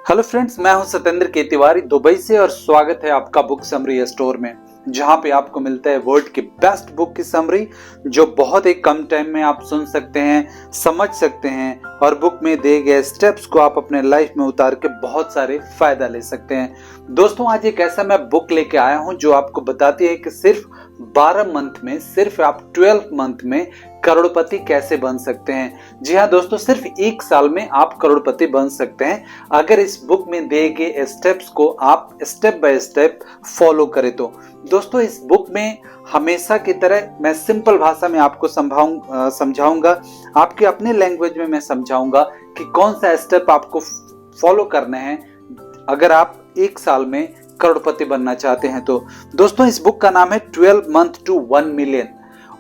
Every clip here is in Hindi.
हेलो फ्रेंड्स, मैं हूं सत्येंद्र के तिवारी दुबई से और स्वागत है आपका बुक समरी स्टोर में, जहां पे आपको मिलता है वर्ल्ड की बेस्ट बुक की समरी जो बहुत ही कम टाइम में आप सुन सकते हैं, समझ सकते हैं और बुक में दिए गए स्टेप्स को आप अपने लाइफ में उतार के बहुत सारे फायदा ले सकते हैं। दोस्तों, आज एक ऐसा मैं बुक लेके आया हूं जो आपको बताती है कि सिर्फ 12 मंथ में, सिर्फ आप 12 मंथ में करोड़पति कैसे बन सकते हैं। जी हाँ दोस्तों, सिर्फ 1 साल में आप करोड़पति बन सकते हैं अगर इस बुक में दिए गए स्टेप्स को आप स्टेप बाय स्टेप फॉलो करें तो। दोस्तों, इस बुक में हमेशा की तरह मैं सिंपल भाषा में आपको समझाऊंगा, आपके अपने लैंग्वेज में मैं समझाऊंगा कि कौन सा स्टेप आपको फॉलो करना है अगर आप 1 साल में करोड़पति बनना चाहते हैं तो। दोस्तों, इस बुक का नाम है 12 मंथ टू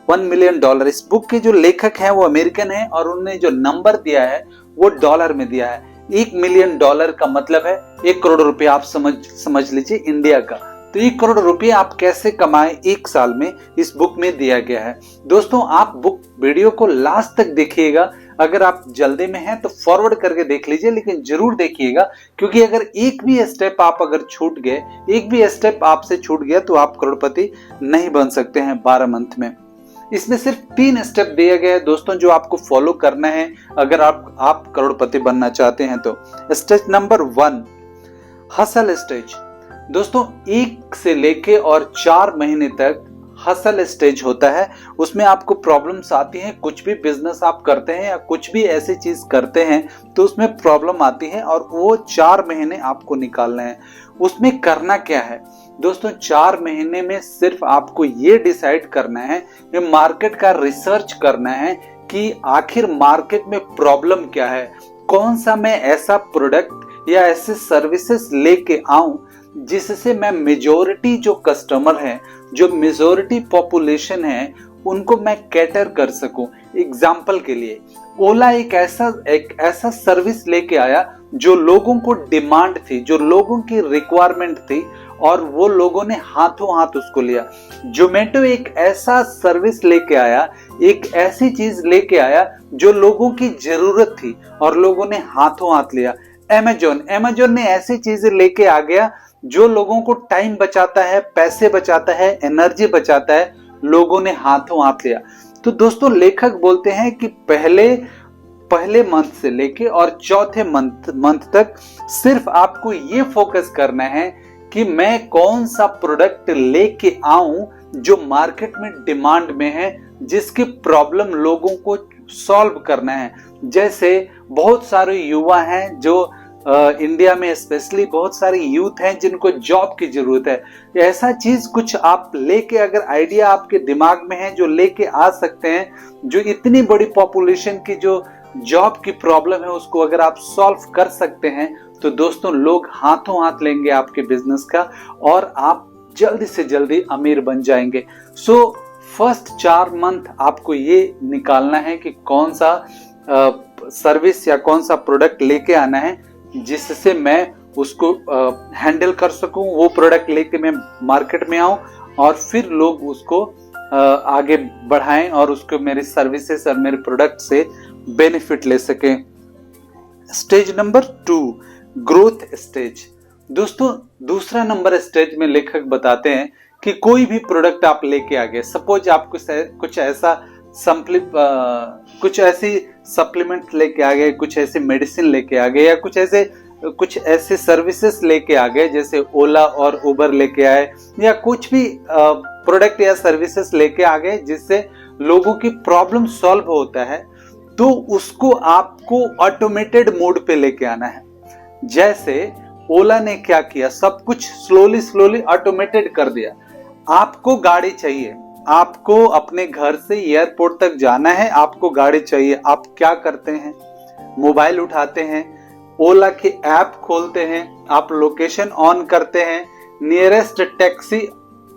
1 मिलियन डॉलर। इस बुक के जो लेखक हैं वो अमेरिकन हैं और उन्होंने जो नंबर दिया है वो डॉलर में दिया है। 1 मिलियन डॉलर का मतलब है 1 करोड़ रुपया। आप समझ लीजिए इंडिया का। तो 1 करोड़ रुपये आप कैसे कमाए 1 साल में, इस बुक में दिया गया है। दोस्तों, आप बुक वीडियो को लास्ट तक देखिएगा। अगर आप जल्दी में हैं तो फॉरवर्ड करके देख लीजिए, लेकिन जरूर देखिएगा, क्योंकि अगर एक भी स्टेप आप अगर छूट गए, एक भी स्टेप आपसे छूट गया तो आप करोड़पति नहीं बन सकते हैं 12 मंथ में। इसमें सिर्फ 3 स्टेप दिए गए हैं दोस्तों, जो आपको फॉलो करना है अगर आप करोड़पति बनना चाहते हैं तो। Stage number 1, hustle stage. दोस्तों, 1 से लेके और 4 महीने तक हसल स्टेज होता है। उसमें आपको प्रॉब्लम्स आती हैं। कुछ भी बिजनेस आप करते हैं या कुछ भी ऐसी चीज करते हैं तो उसमें प्रॉब्लम आती है और वो 4 महीने आपको निकालना है। उसमें करना क्या है दोस्तों? 4 महीने में सिर्फ आपको ये डिसाइड करना है, ये मार्केट का रिसर्च करना है कि आखिर मार्केट में प्रॉब्लम क्या है, कौन सा मैं ऐसा प्रोडक्ट या ऐसे सर्विसेज लेके आऊं जिससे मैं मेजॉरिटी जो कस्टमर हैं, जो मेजॉरिटी पॉपुलेशन है, उनको मैं कैटर कर सकूं। एग्जाम्पल के लिए ओला एक ऐसा सर्विस लेके आया जो लोगों को डिमांड थी, जो लोगों की रिक्वायरमेंट थी और वो लोगों ने हाथों हाथ उसको लिया। जोमेटो एक ऐसा सर्विस लेके आया, एक ऐसी चीज लेके आया जो लोगों की जरूरत थी और लोगों ने हाथों हाथ लिया। अमेजोन ने ऐसी चीजें लेके आ गया जो लोगों को टाइम बचाता है, पैसे बचाता है, एनर्जी बचाता है, लोगों ने हाथों हाथ लिया। तो दोस्तों, लेखक बोलते हैं कि पहले मंथ से लेके और चौथे मंथ तक सिर्फ आपको ये फोकस करना है कि मैं कौन सा प्रोडक्ट लेके आऊं जो मार्केट में डिमांड में है, जिसकी प्रॉब्लम लोगों को सॉल्व करना है। जैसे बहुत सारे युवा हैं जो इंडिया में स्पेशली बहुत सारे यूथ हैं जिनको जॉब की जरूरत है। ऐसा चीज कुछ आप लेके, अगर आइडिया आपके दिमाग में है जो लेके आ सकते हैं, जो इतनी बड़ी पॉपुलेशन की जो जॉब की प्रॉब्लम है उसको अगर आप सॉल्व कर सकते हैं तो दोस्तों, लोग हाथों हाथ लेंगे आपके बिजनेस का और आप जल्दी से जल्दी अमीर बन जाएंगे। सो फर्स्ट 4 मंथ आपको ये निकालना है कि कौन सा सर्विस या कौन सा प्रोडक्ट लेके आना है जिससे मैं उसको हैंडल कर सकूं, वो प्रोडक्ट लेके मैं मार्केट में आऊं और फिर लोग उसको आगे बढ़ाएं और उसको मेरे सर्विसेज और मेरे प्रोडक्ट से बेनिफिट ले सकें। Stage number 2, growth stage. दोस्तों, दूसरा नंबर स्टेज में लेखक बताते हैं कि कोई भी प्रोडक्ट आप लेके आ गए, सपोज आप कुछ ऐसी सप्लीमेंट लेके आ गए, कुछ ऐसे मेडिसिन लेके आ गए या कुछ ऐसे सर्विसेज लेके आ गए, जैसे ओला और उबर लेके आए, या कुछ भी प्रोडक्ट या सर्विसेज लेके आ गए जिससे लोगों की प्रॉब्लम सॉल्व होता है, तो उसको आपको ऑटोमेटेड मोड पे लेके आना है। जैसे ओला ने क्या किया, सब कुछ स्लोली ऑटोमेटेड कर दिया। आपको गाड़ी चाहिए, आपको अपने घर से एयरपोर्ट तक जाना है, आपको गाड़ी चाहिए। आप क्या करते हैं? मोबाइल उठाते हैं, ओला की ऐप खोलते हैं, आप लोकेशन ऑन करते हैं, नियरेस्ट टैक्सी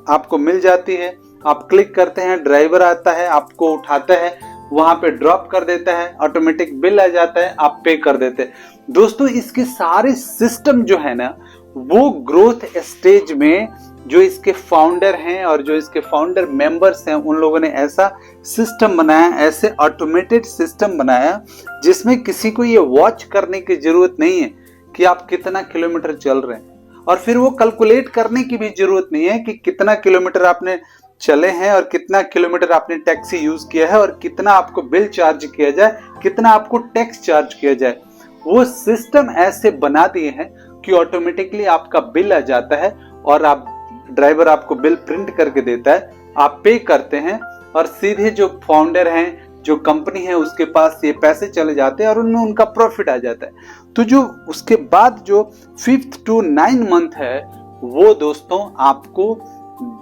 आपको मिल जाती है, आप क्लिक करते हैं, ड्राइवर आता है, आपको उठाता है, वहां पे ड्रॉप कर देता है, ऑटोमेटिक बिल आ जाता है, आप पे कर देते हैं। दोस्तों, इसके सारे सिस्टम जो है ना, वो ग्रोथ स्टेज में जो इसके फाउंडर हैं और जो इसके फाउंडर मेंबर्स हैं, उन लोगों ने ऐसा सिस्टम बनाया, ऐसे ऑटोमेटेड सिस्टम बनाया जिसमें किसी को ये वॉच करने की जरूरत नहीं है कि आप कितना किलोमीटर चल रहे हैं। और फिर वो कैलकुलेट करने की भी जरूरत नहीं है कि कितना किलोमीटर आपने चले हैं और कितना किलोमीटर आपने टैक्सी यूज किया है और कितना आपको बिल चार्ज किया जाए, कितना आपको टैक्स चार्ज किया जाए। वो सिस्टम ऐसे बना दिए हैं कि ऑटोमेटिकली आपका बिल आ जाता है और आप ड्राइवर आपको बिल प्रिंट करके देता है, आप पे करते हैं और सीधे जो फाउंडर हैं, जो कंपनी है, उसके पास ये पैसे चले जाते हैं और उनमें उनका प्रॉफिट आ जाता है। तो जो उसके बाद जो 5th to 9 मंथ है वो दोस्तों आपको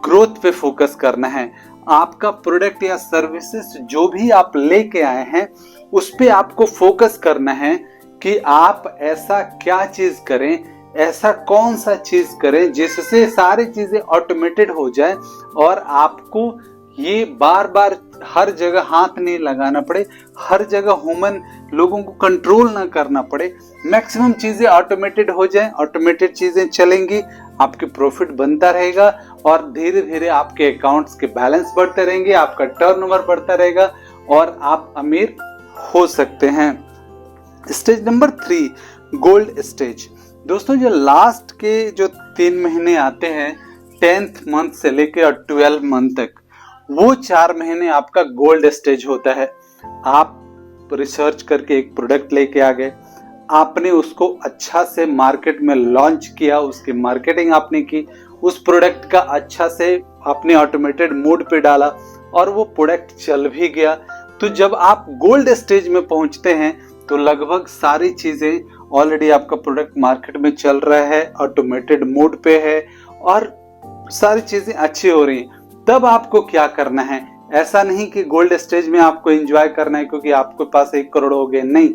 ग्रोथ पे फोकस करना है। आपका प्रोडक्ट या सर्विसेज जो भी आप लेके आए हैं उस पे आपको फोकस करना है कि आप ऐसा क्या चीज करें, ऐसा कौन सा चीज करें जिससे सारी चीजें ऑटोमेटेड हो जाए और आपको ये बार बार हर जगह हाथ नहीं लगाना पड़े, हर जगह ह्यूमन लोगों को कंट्रोल ना करना पड़े। मैक्सिमम चीजें ऑटोमेटेड हो जाएं, ऑटोमेटेड चीजें चलेंगी, आपके प्रॉफिट बनता रहेगा और धीरे धीरे आपके अकाउंट्स के बैलेंस बढ़ते रहेंगे, आपका टर्नओवर बढ़ता रहेगा और आप अमीर हो सकते हैं। Stage number 3, gold stage. दोस्तों जो लास्ट के जो 3 महीने आते हैं 10th मंथ से लेकर 12 मंथ तक, वो 4 महीने आपका गोल्ड स्टेज होता है। आप रिसर्च करके एक प्रोडक्ट लेके आ गए, आपने उसको अच्छा से मार्केट में लॉन्च किया, उसकी मार्केटिंग आपने की, उस प्रोडक्ट का अच्छा से आपने ऑटोमेटेड मोड पे डाला और वो प्रोडक्ट चल भी गया। तो जब आप गोल्ड स्टेज में पहुंचते हैं तो लगभग सारी चीजें ऑलरेडी आपका प्रोडक्ट मार्केट में चल रहा है, ऑटोमेटेड मोड पे है और सारी चीजें अच्छी हो रही हैं। तब आपको क्या करना है? ऐसा नहीं कि गोल्ड स्टेज में आपको एंजॉय करना है क्योंकि आपके पास 1 करोड़ हो गए, नहीं,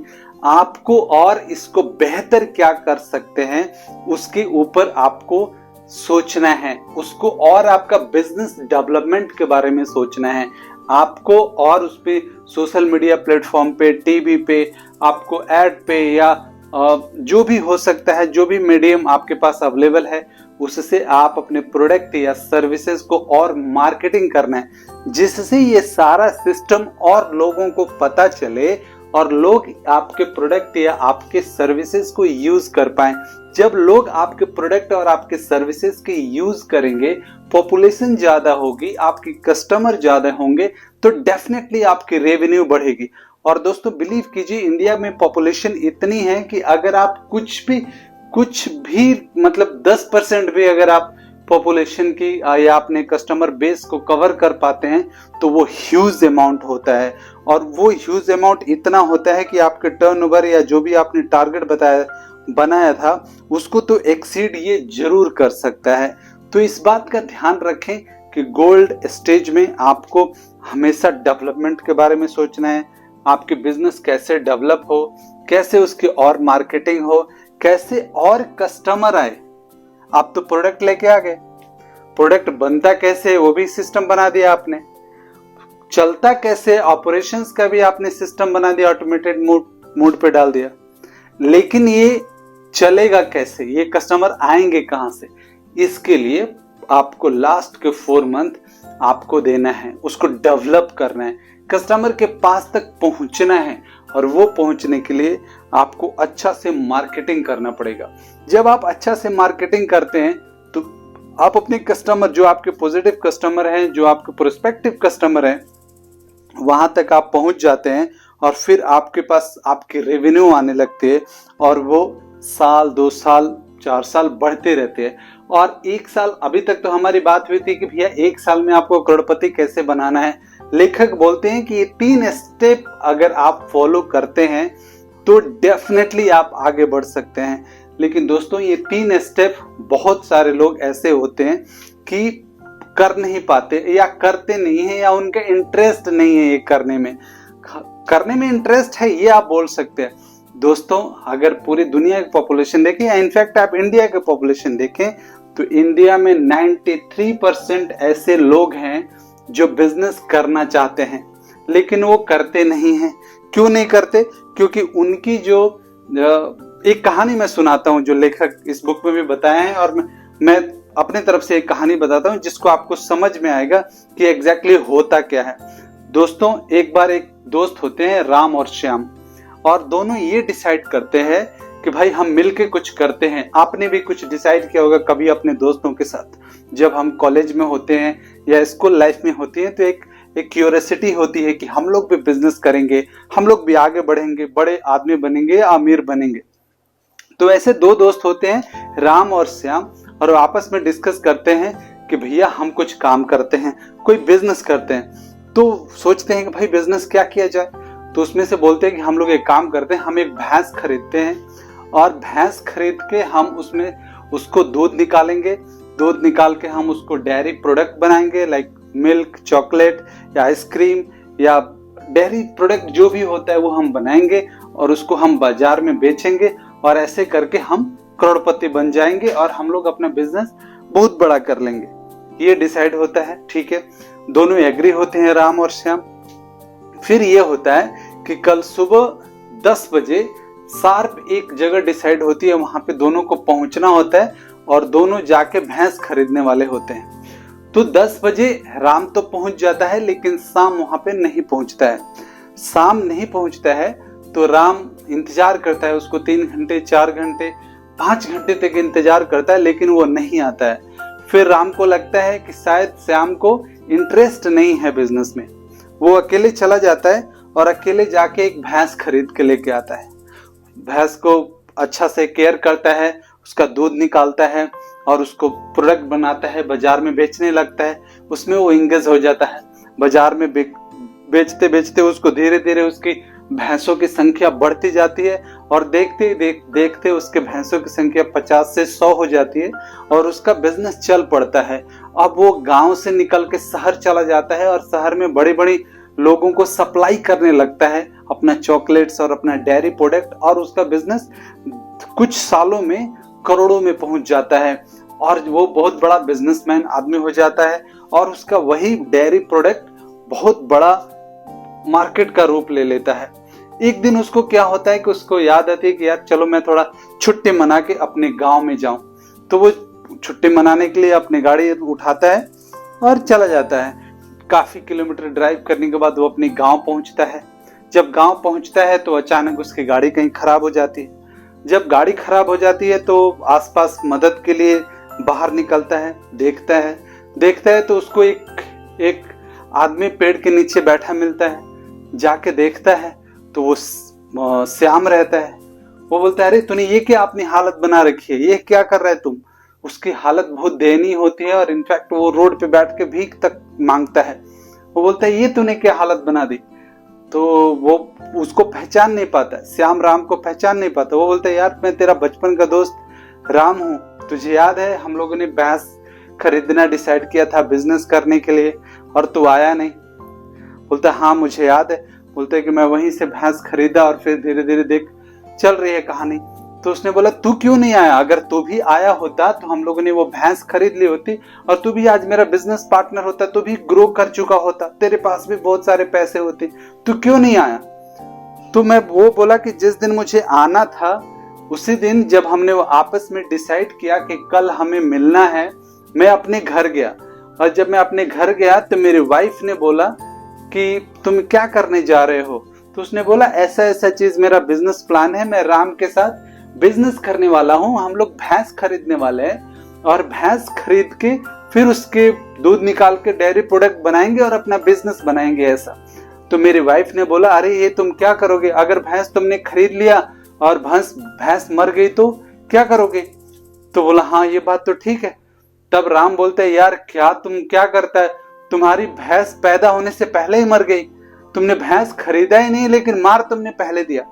आपको और इसको बेहतर क्या कर सकते हैं उसके ऊपर आपको सोचना है, उसको और आपका बिजनेस डेवलपमेंट के बारे में सोचना है आपको। और उस पे सोशल मीडिया प्लेटफॉर्म पे, टीवी पे, आपको एड पे या जो भी हो सकता है, जो भी मीडियम आपके पास अवेलेबल है उससे आप अपने प्रोडक्ट या सर्विसेज को और मार्केटिंग करना है, जिससे ये सारा सिस्टम और लोगों को पता चले और लोग आपके प्रोडक्ट या आपके सर्विसेज को यूज कर पाएं। जब लोग आपके प्रोडक्ट और आपके सर्विसेज के यूज करेंगे, पॉपुलेशन ज्यादा होगी, आपके कस्टमर ज्यादा होंगे, तो डेफिनेटली आपकी रेवेन्यू बढ़ेगी। और दोस्तों बिलीव कीजिए, इंडिया में पॉपुलेशन इतनी है कि अगर आप कुछ भी मतलब 10% भी अगर आप पॉपुलेशन की या अपने कस्टमर बेस को कवर कर पाते हैं तो वो ह्यूज अमाउंट होता है। और वो ह्यूज अमाउंट इतना होता है कि आपके टर्नओवर या जो भी आपने टारगेट बनाया था उसको तो एक्सीड ये जरूर कर सकता है। तो इस बात का ध्यान रखें कि गोल्ड स्टेज में आपको हमेशा डेवलपमेंट के बारे में सोचना है, आपके बिजनेस कैसे डेवलप हो, कैसे उसकी और मार्केटिंग हो, कैसे और कस्टमर आए। आप तो प्रोडक्ट लेके आ गए, प्रोडक्ट बनता कैसे वो भी सिस्टम बना दिया आपने, चलता कैसे ऑपरेशंस का भी आपने सिस्टम बना दिया, ऑटोमेटेड मोड पे डाल दिया, लेकिन ये चलेगा कैसे, ये कस्टमर आएंगे कहां से, इसके लिए आपको लास्ट के 4 मंथ आपको देना है, उसको डेवलप करना है, कस्टमर के पास तक पहुंचना है। और वो पहुंचने के लिए आपको अच्छा से मार्केटिंग करना पड़ेगा। जब आप अच्छा से मार्केटिंग करते हैं तो आप अपने कस्टमर, जो आपके पॉजिटिव कस्टमर हैं, जो आपके प्रोस्पेक्टिव कस्टमर हैं, वहां तक आप पहुंच जाते हैं और फिर आपके पास आपके रेवेन्यू आने लगते हैं और वो साल, 2 साल, 4 साल बढ़ते रहते हैं। और 1 साल, अभी तक तो हमारी बात हुई थी कि भैया 1 साल में आपको करोड़पति कैसे बनाना है। लेखक बोलते हैं कि ये 3 स्टेप अगर आप फॉलो करते हैं तो डेफिनेटली आप आगे बढ़ सकते हैं। लेकिन दोस्तों ये 3 स्टेप बहुत सारे लोग ऐसे होते हैं कि कर नहीं पाते या करते नहीं है या उनका इंटरेस्ट नहीं है ये करने में इंटरेस्ट है ये आप बोल सकते हैं। दोस्तों अगर पूरी दुनिया की पॉपुलेशन देखें या इनफैक्ट आप इंडिया की पॉपुलेशन देखें तो इंडिया में 93% ऐसे लोग हैं जो बिजनेस करना चाहते हैं लेकिन वो करते नहीं हैं। क्यों नहीं करते? क्योंकि उनकी जो एक कहानी मैं सुनाता हूं जो लेखक इस बुक में भी बताए हैं और मैं अपने तरफ से एक कहानी बताता हूं जिसको आपको समझ में आएगा कि एग्जैक्टली होता क्या है। दोस्तों एक बार एक दोस्त होते हैं राम और श्याम, और दोनों ये डिसाइड करते हैं कि भाई हम मिलके कुछ करते हैं। आपने भी कुछ डिसाइड किया होगा कभी अपने दोस्तों के साथ, जब हम कॉलेज में होते हैं या स्कूल लाइफ में होते हैं तो एक क्यूरियोसिटी होती है कि हम लोग भी बिजनेस करेंगे, हम लोग भी आगे बढ़ेंगे, बड़े आदमी बनेंगे, अमीर बनेंगे। तो ऐसे दो दोस्त होते हैं, राम और श्याम, और वो आपस में डिस्कस करते हैं कि भैया हम कुछ काम करते हैं, कोई बिजनेस करते हैं। तो सोचते हैं कि भाई बिजनेस क्या किया जाए। तो उसमें से बोलते हैं कि हम लोग एक काम करते हैं, हम एक भैंस खरीदते हैं और भैंस खरीद के हम उसमें उसको दूध निकालेंगे, दूध निकाल के हम उसको डेयरी प्रोडक्ट बनाएंगे, लाइक मिल्क, चॉकलेट या आइसक्रीम या डेयरी प्रोडक्ट जो भी होता है वो हम बनाएंगे और उसको हम बाजार में बेचेंगे और ऐसे करके हम करोड़पति बन जाएंगे और हम लोग अपना बिजनेस बहुत बड़ा कर लेंगे। ये डिसाइड होता है, ठीक है। दोनों एग्री होते हैं, राम और श्याम। फिर ये होता है कि कल सुबह 10 बजे शार्प एक जगह डिसाइड होती है, वहां पे दोनों को पहुंचना होता है और दोनों जाके भैंस खरीदने वाले होते हैं। तो 10 बजे राम तो पहुंच जाता है लेकिन शाम वहां पे नहीं पहुंचता है। शाम नहीं पहुंचता है तो राम इंतजार करता है उसको 3 घंटे, 4 घंटे, 5 घंटे तक इंतजार करता है लेकिन वो नहीं आता है। फिर राम को लगता है कि शायद श्याम को इंटरेस्ट नहीं है बिजनेस में। वो अकेले चला जाता है और अकेले जाके एक भैंस खरीद के लेके आता है। भैंस को अच्छा से केयर करता है, उसका दूध निकालता है और उसको प्रोडक्ट बनाता है, बाजार में बेचने लगता है। उसमें वो इंगेज हो जाता है। बाजार में बेचते बेचते उसको धीरे धीरे उसकी भैंसों की संख्या बढ़ती जाती है और देखते उसके भैंसों की संख्या 50 से 100 हो जाती है और उसका बिजनेस चल पड़ता है। अब वो गांव से निकल के शहर चला जाता है और शहर में बड़ी बड़ी लोगों को सप्लाई करने लगता है अपना चॉकलेट्स और अपना डेयरी प्रोडक्ट, और उसका बिजनेस कुछ सालों में करोड़ों में पहुंच जाता है और वो बहुत बड़ा बिजनेसमैन आदमी हो जाता है और उसका वही डेयरी प्रोडक्ट बहुत बड़ा मार्केट का रूप ले लेता है। एक दिन उसको क्या होता है कि उसको याद आती है कि यार चलो मैं थोड़ा छुट्टी मना के अपने गांव में जाऊं। तो वो छुट्टी मनाने के लिए अपनी गाड़ी उठाता है और चला जाता है। काफी किलोमीटर ड्राइव करने के बाद वो अपने गांव पहुंचता है। जब गांव पहुंचता है तो अचानक उसकी गाड़ी कहीं खराब हो जाती है। जब गाड़ी खराब हो जाती है तो आसपास मदद के लिए बाहर निकलता है, देखता है तो उसको एक आदमी पेड़ के नीचे बैठा मिलता है। जाके देखता है तो वो श्याम रहता है। वो बोलता है अरे तूने ये क्या अपनी हालत बना रखी है, ये क्या कर रहे तुम। उसकी हालत बहुत दयनीय होती है और इनफैक्ट वो रोड पे बैठ के भीख तक मांगता है। वो बोलता है ये तूने क्या हालत बना दी। तो वो उसको पहचान नहीं पाता, श्याम राम को पहचान नहीं पाता। वो बोलता है यार मैं तेरा बचपन का दोस्त राम हूँ, तुझे याद है हम लोगों ने भैंस खरीदना डिसाइड किया था बिजनेस करने के लिए और तू आया नहीं। बोलता है हाँ मुझे याद है। बोलते है कि मैं वहीं से भैंस खरीदा और फिर धीरे धीरे देख चल रही है कहानी। तो उसने बोला तू क्यों नहीं आया, अगर तू भी आया होता तो हम लोगों ने वो भैंस खरीद ली होती और तू भी आज मेरा बिजनेस पार्टनर होता, तू भी ग्रो कर चुका होता, तेरे पास भी बहुत सारे पैसे होते, तू क्यों नहीं आया। तो मैं वो बोला कि जिस दिन मुझे आना था उसी दिन जब हमने वो आपस में डिसाइड किया कि कल हमें मिलना है, मैं अपने घर गया और जब मैं अपने घर गया तो मेरी वाइफ ने बोला कि तुम क्या करने जा रहे हो। तो उसने बोला ऐसा ऐसा चीज मेरा बिजनेस प्लान है, मैं राम के साथ बिजनेस करने वाला हूँ, हम लोग भैंस खरीदने वाले हैं और भैंस खरीद के फिर उसके दूध निकाल के डेयरी प्रोडक्ट बनाएंगे और अपना बिजनेस बनाएंगे ऐसा। तो मेरी वाइफ ने बोला अरे ये तुम क्या करोगे, अगर भैंस तुमने खरीद लिया और भैंस मर गई तो क्या करोगे। तो बोला हाँ ये बात तो ठीक है। तब राम बोलते है यार तुम क्या करता है, तुम्हारी भैंस पैदा होने से पहले ही मर गई, तुमने भैंस खरीदा ही नहीं लेकिन मार तुमने पहले दिया।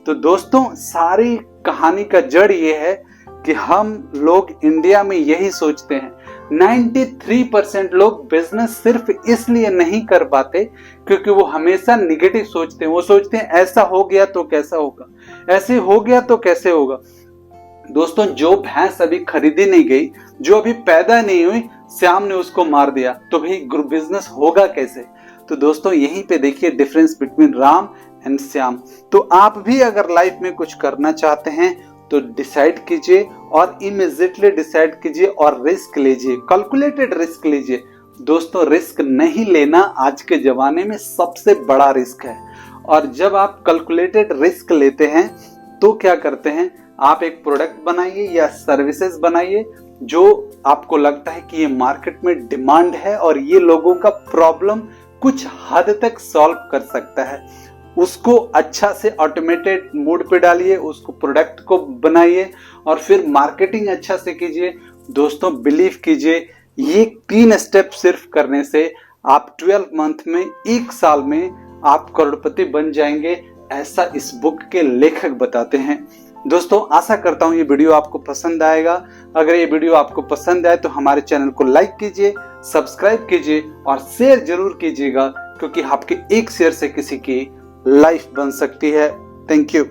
तो दोस्तों सारी कहानी का जड़ ये है कि हम लोग इंडिया में यही सोचते हैं। 93% लोग बिजनेस सिर्फ इसलिए नहीं कर पाते क्योंकि वो हमेशा निगेटिव सोचते हैं। वो सोचते हैं ऐसा हो गया तो कैसा होगा, ऐसे हो गया तो कैसे होगा। दोस्तों जो भैंस अभी खरीदी नहीं गई, जो अभी पैदा नहीं हुई, श्याम ने उसको मार दिया, तो भाई ग्रुप बिजनेस होगा कैसे। तो दोस्तों यहीं पे देखिए difference between Ram and Shyam. तो आप भी अगर लाइफ में कुछ करना चाहते हैं तो डिसाइड कीजिए और इमीडिएटली डिसाइड कीजिए और रिस्क लीजिए, कैलकुलेटेड रिस्क लीजिए। दोस्तों रिस्क नहीं लेना आज के जमाने में सबसे बड़ा रिस्क है। और जब आप कैलकुलेटेड रिस्क लेते हैं तो क्या करते हैं, आप एक प्रोडक्ट बनाइए या सर्विसेज बनाइए जो आपको लगता है कि ये मार्केट में डिमांड है और ये लोगों का प्रॉब्लम कुछ हद तक सॉल्व कर सकता है। उसको अच्छा से ऑटोमेटेड मोड पे डालिए, उसको प्रोडक्ट को बनाइए और फिर मार्केटिंग अच्छा से कीजिए। दोस्तों बिलीव कीजिए, ये 3 स्टेप सिर्फ करने से आप 12 मंथ में, 1 साल में आप करोड़पति बन जाएंगे, ऐसा इस बुक के लेखक बताते हैं। दोस्तों आशा करता हूं ये वीडियो आपको पसंद आएगा। अगर ये वीडियो आपको पसंद आए तो हमारे चैनल को लाइक कीजिए, सब्सक्राइब कीजिए और शेयर जरूर कीजिएगा, क्योंकि आपके एक शेयर से किसी की लाइफ बन सकती है। Thank you.